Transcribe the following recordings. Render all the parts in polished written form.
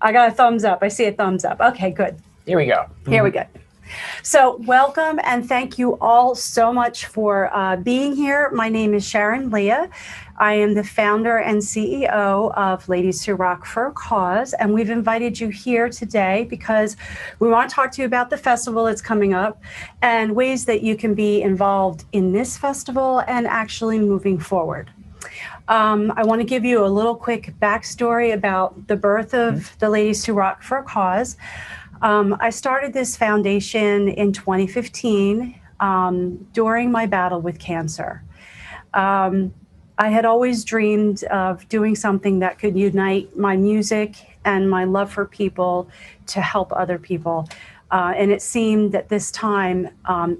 I got a thumbs up. I see a thumbs up. Okay, good. Here we go. Here we go. So welcome and thank you all so much for being here. My name is Sharon Leah. I am the founder and CEO of Ladies Who Rock for a Cause, and we've invited you here today because we want to talk to you about the festival that's coming up and ways that you can be involved in this festival and actually moving forward. I want to give you a little quick backstory about the birth of the Ladies Who Rock for a Cause. I started this foundation in 2015 during my battle with cancer. I had always dreamed of doing something that could unite my music and my love for people to help other people. And it seemed at this time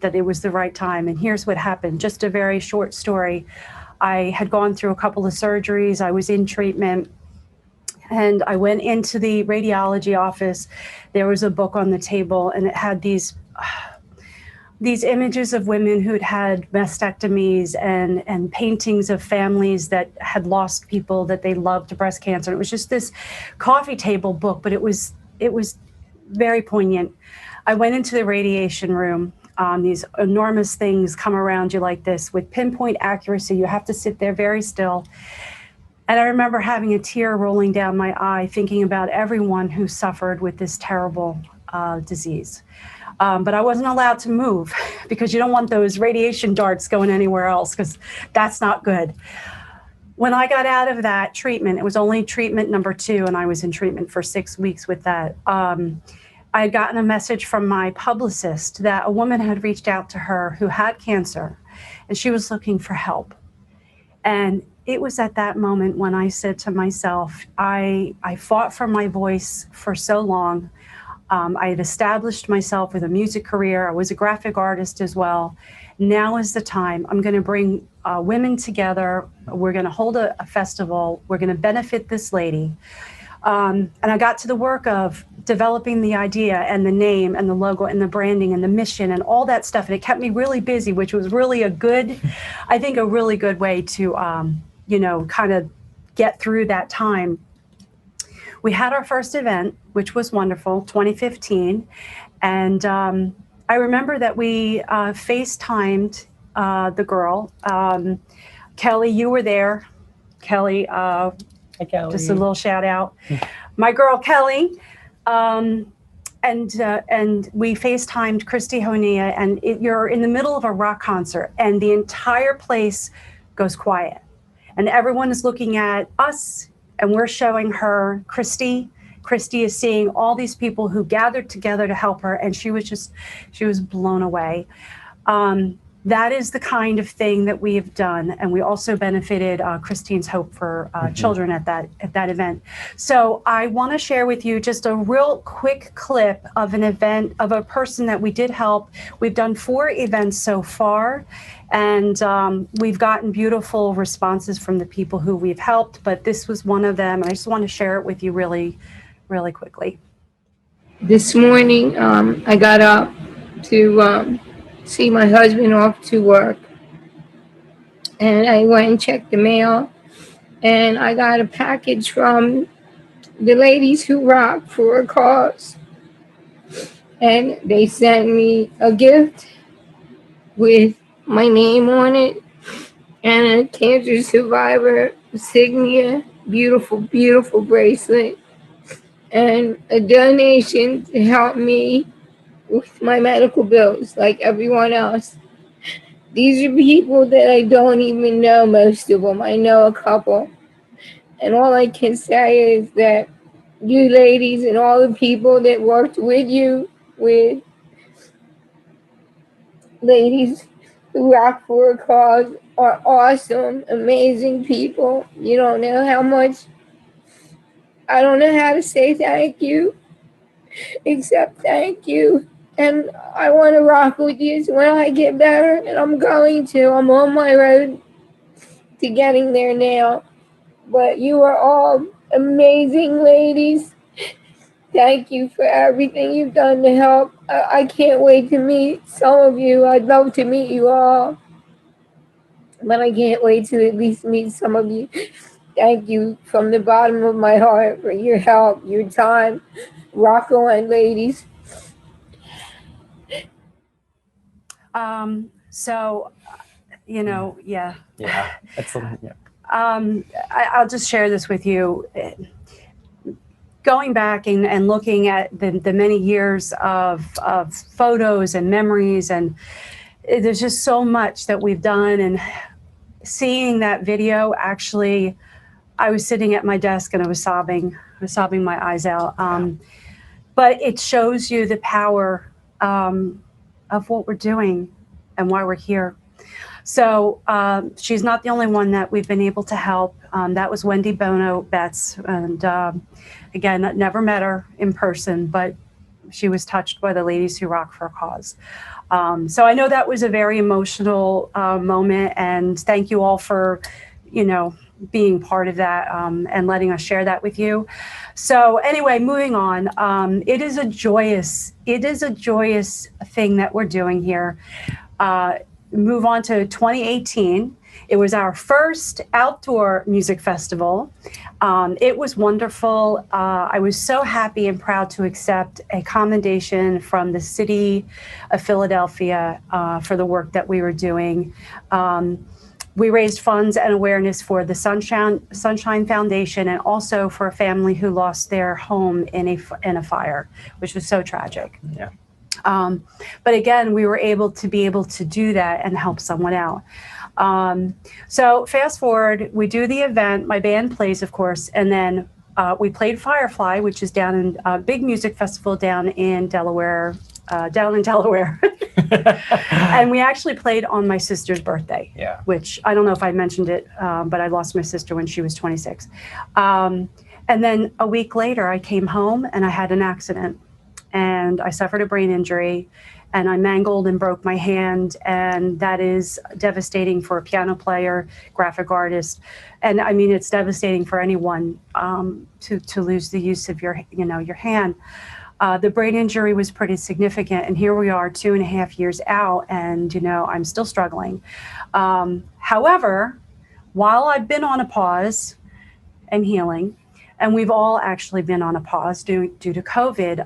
that it was the right time. And here's what happened. Just a very short story. I had gone through a couple of surgeries. I was in treatment. And I went into the radiology office. There was a book on the table, and it had these images of women who'd had mastectomies and paintings of families that had lost people that they loved to breast cancer. And it was just this coffee table book, but it was very poignant. I went into the radiation room. These enormous things come around you like this with pinpoint accuracy. You have to sit there very still. And I remember having a tear rolling down my eye, thinking about everyone who suffered with this terrible disease. But I wasn't allowed to move because you don't want those radiation darts going anywhere else because that's not good. When I got out of that treatment, it was only treatment number 2, and I was in treatment for 6 weeks with that. I had gotten a message from my publicist that a woman had reached out to her who had cancer, and she was looking for help. And it was at that moment when I said to myself, I fought for my voice for so long. I had established myself with a music career. I was a graphic artist as well. Now is the time. I'm going to bring women together. We're going to hold a festival. We're going to benefit this lady. And I got to the work of developing the idea and the name and the logo and the branding and the mission and all that stuff. And it kept me really busy, which was really a really good way to, kind of get through that time. We had our first event, which was wonderful, 2015. And I remember that we FaceTimed the girl. Kelly, you were there. Kelly, Hi, Kelly. Just a little shout out. My girl, Kelly. And we FaceTimed Christy Honea, and you're in the middle of a rock concert, and the entire place goes quiet. And everyone is looking at us, and we're showing her Christy. Christy is seeing all these people who gathered together to help her, and she was blown away. That is the kind of thing that we have done, and we also benefited Christine's Hope for Children at that event. So I want to share with you just a real quick clip of an event of a person that we did help. We've done 4 events so far, and we've gotten beautiful responses from the people who we've helped, but this was one of them, and I just want to share it with you really, really quickly. This morning, I got up to see my husband off to work, and I went and checked the mail, and I got a package from the Ladies Who Rock for a Cause, and they sent me a gift with my name on it and a cancer survivor insignia, beautiful, beautiful bracelet, and a donation to help me with my medical bills like everyone else. These are people that I don't even know, most of them. I know a couple. And all I can say is that you ladies and all the people that worked with you, with Ladies Who Rock for a Cause, are awesome, amazing people. You don't know how much. I don't know how to say thank you, except thank you. And I want to rock with you when I get better, and I'm going to. I'm on my road to getting there now. But you are all amazing ladies. Thank you for everything you've done to help. I can't wait to meet some of you. I'd love to meet you all, but I can't wait to at least meet some of you. thank you from the bottom of my heart for your help, your time, Rocco and ladies. So, yeah. Yeah. That's yeah. I'll just share this with you. Going back and looking at the many years of photos and memories, and there's just so much that we've done. And seeing that video, actually, I was sitting at my desk and I was sobbing my eyes out. But it shows you the power of what we're doing and why we're here. So she's not the only one that we've been able to help. That was Wendy Bono Betts. And again, I never met her in person, but she was touched by the Ladies Who Rock for a Cause. So I know that was a very emotional moment, and thank you all for, being part of that and letting us share that with you. So anyway, moving on. It is a joyous thing that we're doing here. Move on to 2018. It was our first outdoor music festival. It was wonderful. I was so happy and proud to accept a commendation from the city of Philadelphia for the work that we were doing. We raised funds and awareness for the Sunshine Foundation, and also for a family who lost their home in a fire, which was so tragic. Yeah. But again, we were able to do that and help someone out. So fast forward, we do the event, my band plays, of course, and then we played Firefly, which is down in a big music festival down in Delaware. And we actually played on my sister's birthday, which I don't know if I mentioned it, but I lost my sister when she was 26. And then a week later, I came home and I had an accident. And I suffered a brain injury, and I mangled and broke my hand, and that is devastating for a piano player, graphic artist, and I mean it's devastating for anyone to lose the use of your hand. The brain injury was pretty significant, and here we are 2.5 years out, and I'm still struggling. However, while I've been on a pause and healing, and we've all actually been on a pause due to COVID.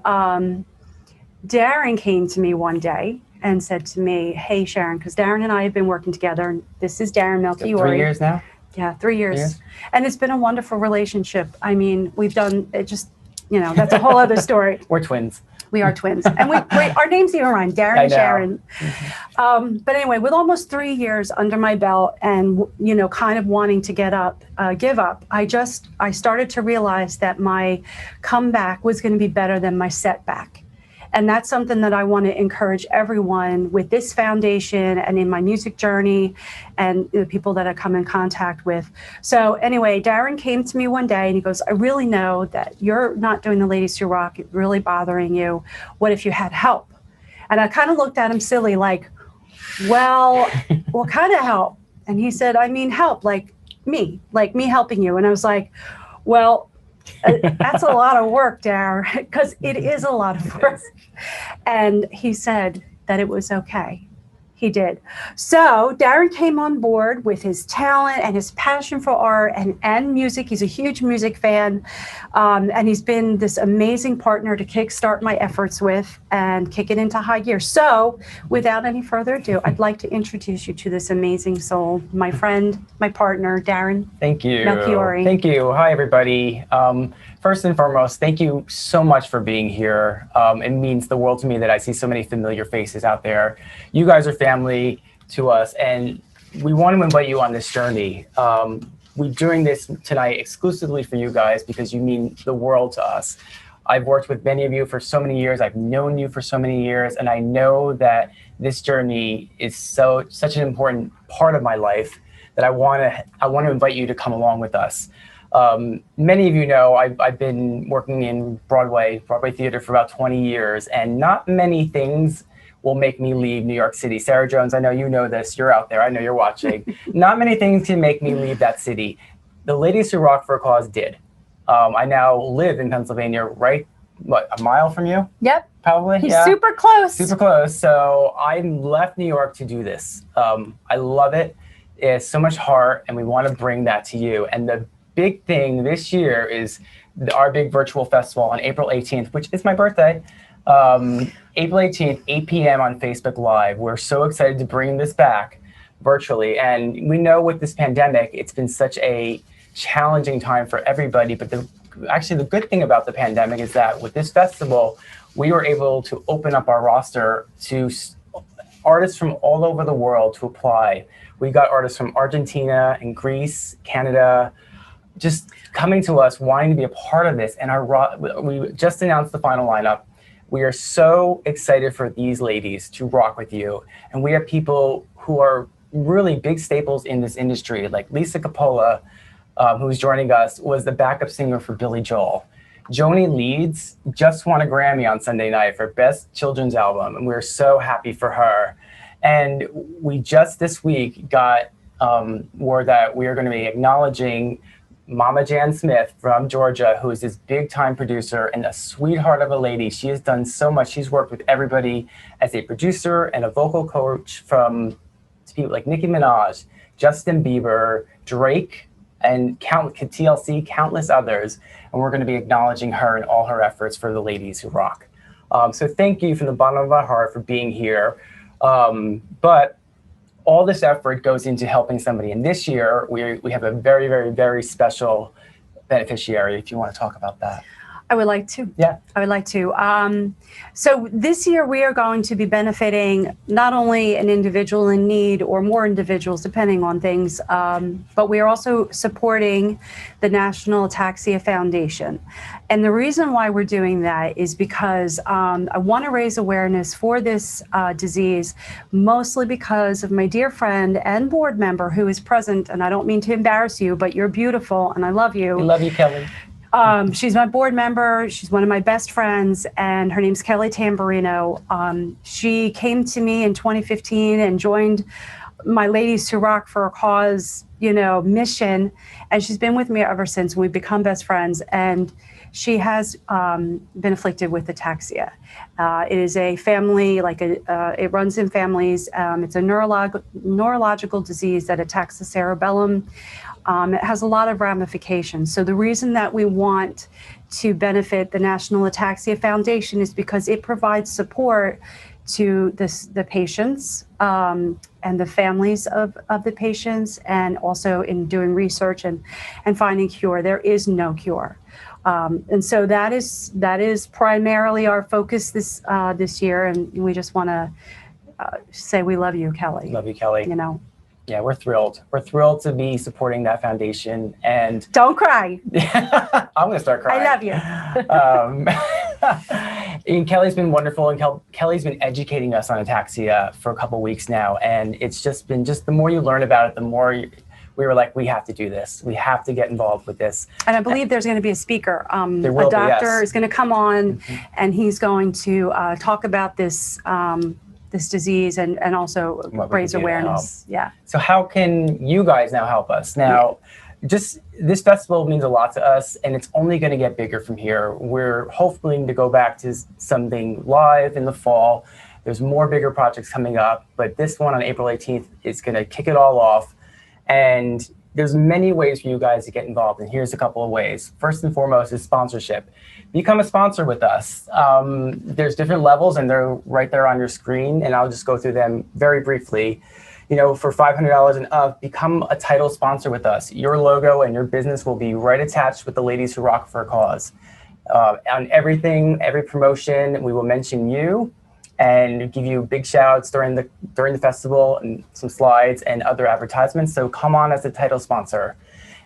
Darren came to me one day and said to me, "Hey, Sharon," because Darren and I have been working together. And this is Darren Melchiori. 3 years now? Yeah, 3 years. And it's been a wonderful relationship. I mean, we've done it just, that's a whole other story. We're twins. We are twins. And our names even rhyme, Darren and Sharon. But anyway, with almost 3 years under my belt and, kind of wanting to give up, I started to realize that my comeback was going to be better than my setback. And that's something that I want to encourage everyone with this foundation and in my music journey and the people that I come in contact with. So anyway, Darren came to me one day and he goes, "I really know that you're not doing the Ladies Who Rock. It's really bothering you. What if you had help?" And I kind of looked at him silly, like, well, what kind of help? And he said, "I mean, help, like me helping you." And I was like, well, that's a lot of work, Darren, because it is a lot of work. And he said that it was okay. He did. So Darren came on board with his talent and his passion for art and music. He's a huge music fan. And he's been this amazing partner to kickstart my efforts with and kick it into high gear. So without any further ado, I'd like to introduce you to this amazing soul, my friend, my partner, Darren. Thank you. Melchiori. Thank you. Hi, everybody. First and foremost, thank you so much for being here. It means the world to me that I see so many familiar faces out there. You guys are family to us, and we want to invite you on this journey. We're doing this tonight exclusively for you guys because you mean the world to us. I've worked with many of you for so many years. I've known you for so many years, and I know that this journey is such an important part of my life that I want to invite you to come along with us. Many of you know I've been working in Broadway theater for about 20 years, and not many things will make me leave New York City. Sarah Jones, I know you know this. You're out there. I know you're watching. Not many things can make me leave that city. The Ladies Who Rock for a Cause did. I now live in Pennsylvania, right, a mile from you? Yep. Probably. He's super close. Super close. So I left New York to do this. I love it. It's so much heart, and we want to bring that to you. And the big thing this year is our big virtual festival on April 18th, which is my birthday. April 18th, 8 p.m. on Facebook Live. We're so excited to bring this back virtually. And we know with this pandemic, it's been such a challenging time for everybody. But actually, the good thing about the pandemic is that with this festival, we were able to open up our roster to artists from all over the world to apply. We got artists from Argentina and Greece, Canada, just coming to us, wanting to be a part of this. And we just announced the final lineup. We are so excited for these ladies to rock with you. And we have people who are really big staples in this industry, like Lisa Coppola, who's joining us, was the backup singer for Billy Joel. Joni Leeds just won a Grammy on Sunday night for Best Children's Album, and we're so happy for her. And we just this week got word that we are going to be acknowledging Mama Jan Smith from Georgia, who is this big-time producer and a sweetheart of a lady. She has done so much. She's worked with everybody as a producer and a vocal coach, from people like Nicki Minaj, Justin Bieber, Drake, and TLC, countless others. And we're going to be acknowledging her and all her efforts for the ladies who rock. So thank you from the bottom of our heart for being here. But all this effort goes into helping somebody. And this year, we have a very, very, very special beneficiary, if you want to talk about that. I would like to. Yeah. I would like to. So this year we are going to be benefiting not only an individual in need or more individuals, depending on things, but we are also supporting the National Ataxia Foundation. And the reason why we're doing that is because I want to raise awareness for this disease, mostly because of my dear friend and board member who is present. And I don't mean to embarrass you, but you're beautiful and I love you. We love you, Kelly. She's my board member. She's one of my best friends, and her name's Kelly Tamburino. She came to me in 2015 and joined my Ladies Who Rock for a Cause, mission, and she's been with me ever since. We've become best friends, and she has been afflicted with ataxia. It is a family, it runs in families. It's a neurological disease that attacks the cerebellum. It has a lot of ramifications. So the reason that we want to benefit the National Ataxia Foundation is because it provides support to the patients and the families of the patients, and also in doing research and finding cure. There is no cure. And so that is primarily our focus this year. And we just want to say we love you, Kelly. Love you, Kelly. Yeah, we're thrilled. We're thrilled to be supporting that foundation. And don't cry. I'm going to start crying. I love you. And Kelly's been wonderful, and Kelly's been educating us on ataxia for a couple of weeks now. And it's just been the more you learn about it, the more we were like, we have to do this. We have to get involved with this. And I believe there's going to be a speaker. There will a doctor yes. is going to come on, and he's going to talk about this this disease and also raise awareness. Yeah. So how can you guys now help us? Now, just this festival means a lot to us, and it's only going to get bigger from here. We're hoping to go back to something live in the fall. There's more bigger projects coming up, but this one on April 18th is going to kick it all off. And there's many ways for you guys to get involved, and here's a couple of ways. First and foremost is sponsorship. Become a sponsor with us. There's different levels, and they're right there on your screen, and I'll just go through them very briefly. For $500 and up, become a title sponsor with us. Your logo and your business will be right attached with the Ladies Who Rock for a Cause. On everything, every promotion, we will mention you and give you big shout outs during the festival, and some slides and other advertisements. So come on as a title sponsor.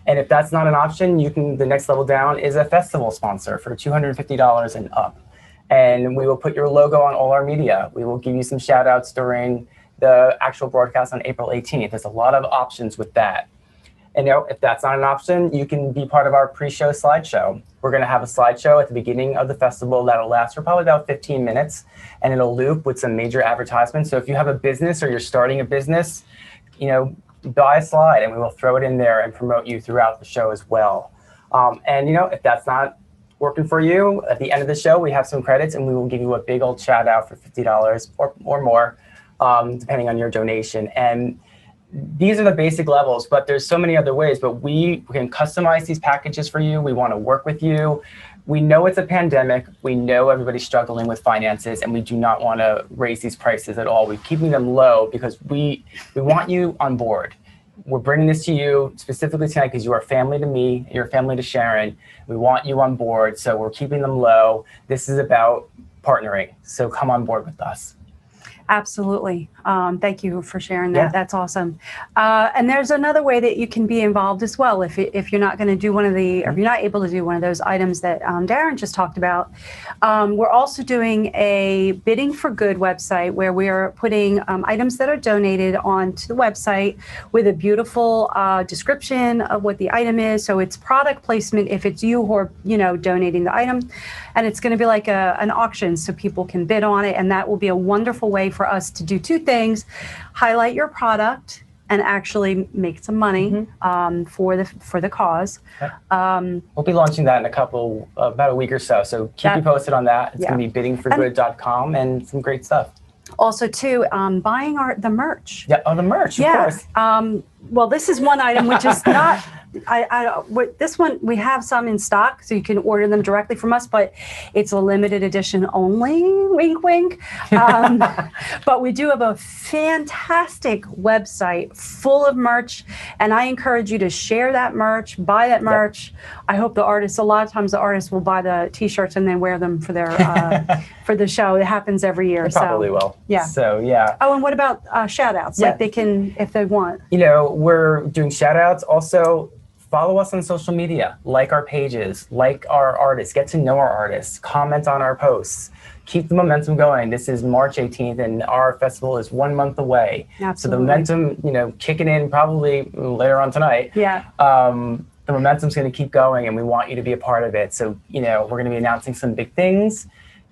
And if that's not an option, the next level down is a festival sponsor for $250 and up. And we will put your logo on all our media. We will give you some shout outs during the actual broadcast on April 18th. There's a lot of options with that. And if that's not an option, you can be part of our pre-show slideshow. We're going to have a slideshow at the beginning of the festival that'll last for probably about 15 minutes, and it'll loop with some major advertisements. So if you have a business or you're starting a business, buy a slide, and we will throw it in there and promote you throughout the show as well. And if that's not working for you, at the end of the show, we have some credits, and we will give you a big old shout out for $50 or more, depending on your donation. And these are the basic levels, but there's so many other ways. But we can customize these packages for you. We want to work with you. We know it's a pandemic. We know everybody's struggling with finances, and we do not want to raise these prices at all. We're keeping them low because we want you on board. We're bringing this to you specifically tonight because you are family to me, you're family to Sharon. We want you on board, so we're keeping them low. This is about partnering, so come on board with us. Absolutely. Thank you for sharing that. Yeah. That's awesome. And there's another way that you can be involved as well. If you're not going to do one of the, or if you're not able to do one of those items that Darren just talked about, we're also doing a Bidding for Good website where we are putting items that are donated onto the website with a beautiful description of what the item is. So it's product placement if it's you who are, donating the item. And it's going to be like an auction so people can bid on it. And that will be a wonderful way for us to do two things: highlight your product and actually make some money for the cause. We'll be launching that in about a week or so. So keep you posted on that. It's going to be biddingforgood.com and some great stuff. Also, too, buying the merch. Yeah, the merch, of course. Well, this is one item which is not. This one, we have some in stock, so you can order them directly from us, but it's a limited edition only, wink, wink. But we do have a fantastic website full of merch, and I encourage you to share that merch, buy that merch. I hope a lot of times the artists will buy the t-shirts and then wear them for their for the show. It happens every year. They probably will. Yeah. So, yeah. Oh, and what about shout outs? Like they can, if they want. We're doing shout outs. Also, follow us on social media, like our pages, like our artists, get to know our artists, comment on our posts, keep the momentum going. This is March 18th and our festival is 1 month away. Absolutely. So the momentum, kicking in probably later on tonight. Yeah. The momentum's going to keep going and we want you to be a part of it. So, we're going to be announcing some big things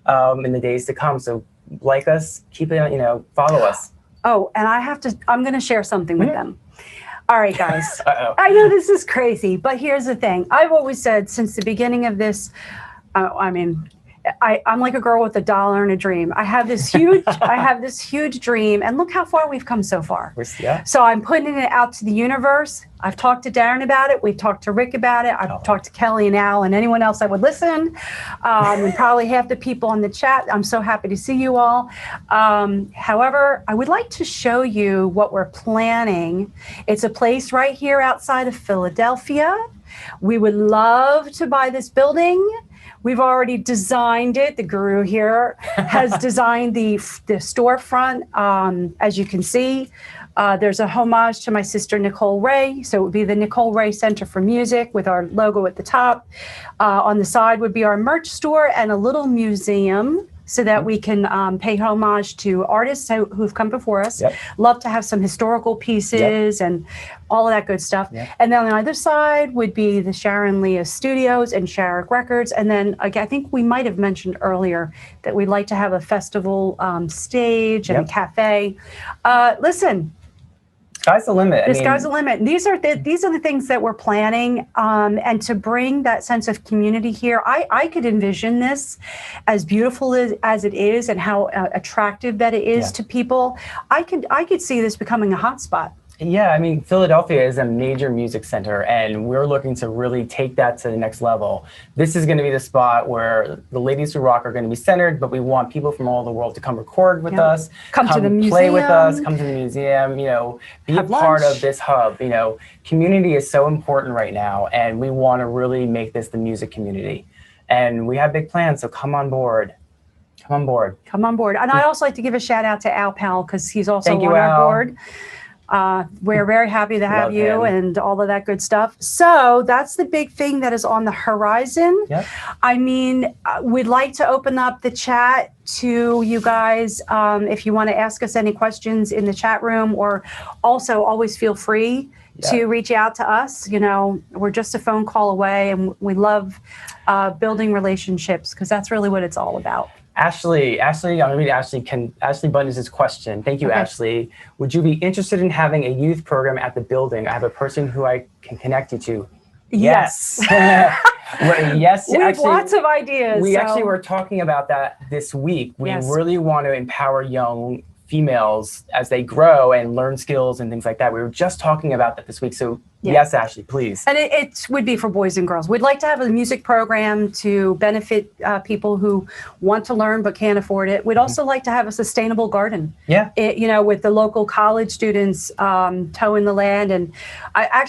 in the days to come. So like us, keep it, follow us. Oh, and I'm going to share something with them. All right, guys. Uh-oh. I know this is crazy, but here's the thing. I've always said since the beginning of this, I'm like a girl with a dollar and a dream. I have this huge dream, and look how far we've come so far. Yeah. So I'm putting it out to the universe. I've talked to Darren about it. We've talked to Rick about it. I've talked to Kelly and Al and anyone else that would listen, and probably half the people on the chat. I'm so happy to see you all. However, I would like to show you what we're planning. It's a place right here outside of Philadelphia. We would love to buy this building. We've already designed it. The guru here has designed the storefront. As you can see, there's a homage to my sister, Nicole Ray. So it would be the Nicole Ray Center for Music with our logo at the top. On the side would be our merch store and a little museum so that we can pay homage to artists who've come before us. Yep. Love to have some historical pieces and all of that good stuff. Yep. And then on the other side would be the Sharon Leah Studios and Sharrock Records. And then I think we might have mentioned earlier that we'd like to have a festival stage and a cafe. Listen. Sky's the limit. The sky's the limit. These are the things that we're planning, and to bring that sense of community here. I could envision this as beautiful as it is, and how attractive that it is to people. I could see this becoming a hotspot. Yeah, Philadelphia is a major music center, and we're looking to really take that to the next level. This is going to be the spot where the Ladies Who Rock are going to be centered, but we want people from all over the world to come record with us, come to the museum, play with us, come to the museum, be a part of this hub. Community is so important right now, and we want to really make this the music community. And we have big plans, so come on board. Come on board. Come on board. And I also like to give a shout out to Al Powell because he's also on our Al. board. We're very happy to have Love you him. and all of that good stuff. So that's the big thing that is on the horizon. Yep. We'd like to open up the chat to you guys. If you want to ask us any questions in the chat room, or also always feel free to reach out to us. We're just a phone call away, and we love building relationships because that's really what it's all about. Ashley, I'm going to read Ashley Bundes' question. Thank you, Ashley. Would you be interested in having a youth program at the building? I have a person who I can connect you to. Yes. Yes. We have lots of ideas. We actually were talking about that this week. We really want to empower young females as they grow and learn skills and things like that. We were just talking about that this week. So Yeah. yes, Ashley, please. And it would be for boys and girls. We'd like to have a music program to benefit people who want to learn but can't afford it. We'd also like to have a sustainable garden. Yeah. With the local college students towing the land, and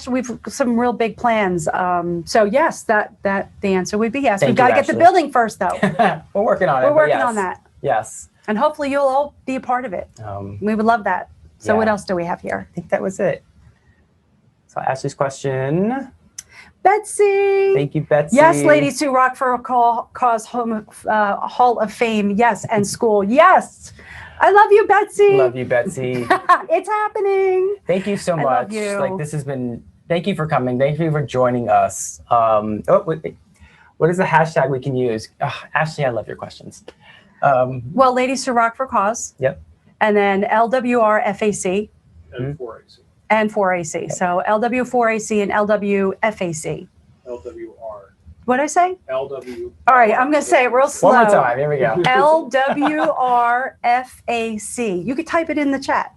we've some real big plans. So yes, that the answer would be yes. Thank We've got to you, get the Ashley. building first, though. We're working on it. We're but working yes. on that, Yes. and hopefully you'll all be a part of it. We would love that. So Yeah. what else do we have here? I think that was it. So Ashley's question. Betsy. Thank you, Betsy. Yes, ladies who rock for a cause Hall of Fame. Yes, and school. Yes. I love you, Betsy. Love you, Betsy. It's happening. Thank you so I much. love you. Like this has been. Thank you for coming. Thank you for joining us. What is the hashtag we can use? Ashley, I love your questions. Well, ladies who rock for cause. Yep. And then LWRFAC And 4AC. and 4AC. So LW4AC and LWFAC. LWR. What'd I say? LW. All right, I'm going to say it real slow. One more time. Here we go. LWRFAC. You could type it in the chat.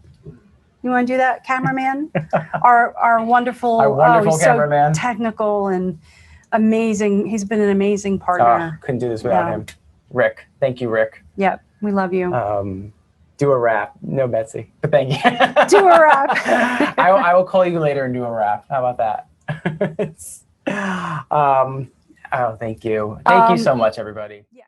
You want to do that, cameraman? our wonderful, he's cameraman. so technical and amazing. He's been an amazing partner. Couldn't do this without Yeah. him. Rick. Thank you, Rick. Yep, we love you. Do a rap. No, Betsy. But thank you. Do a rap. I will call you later and do a rap. How about that? Thank you. Thank you so much, everybody. Yeah.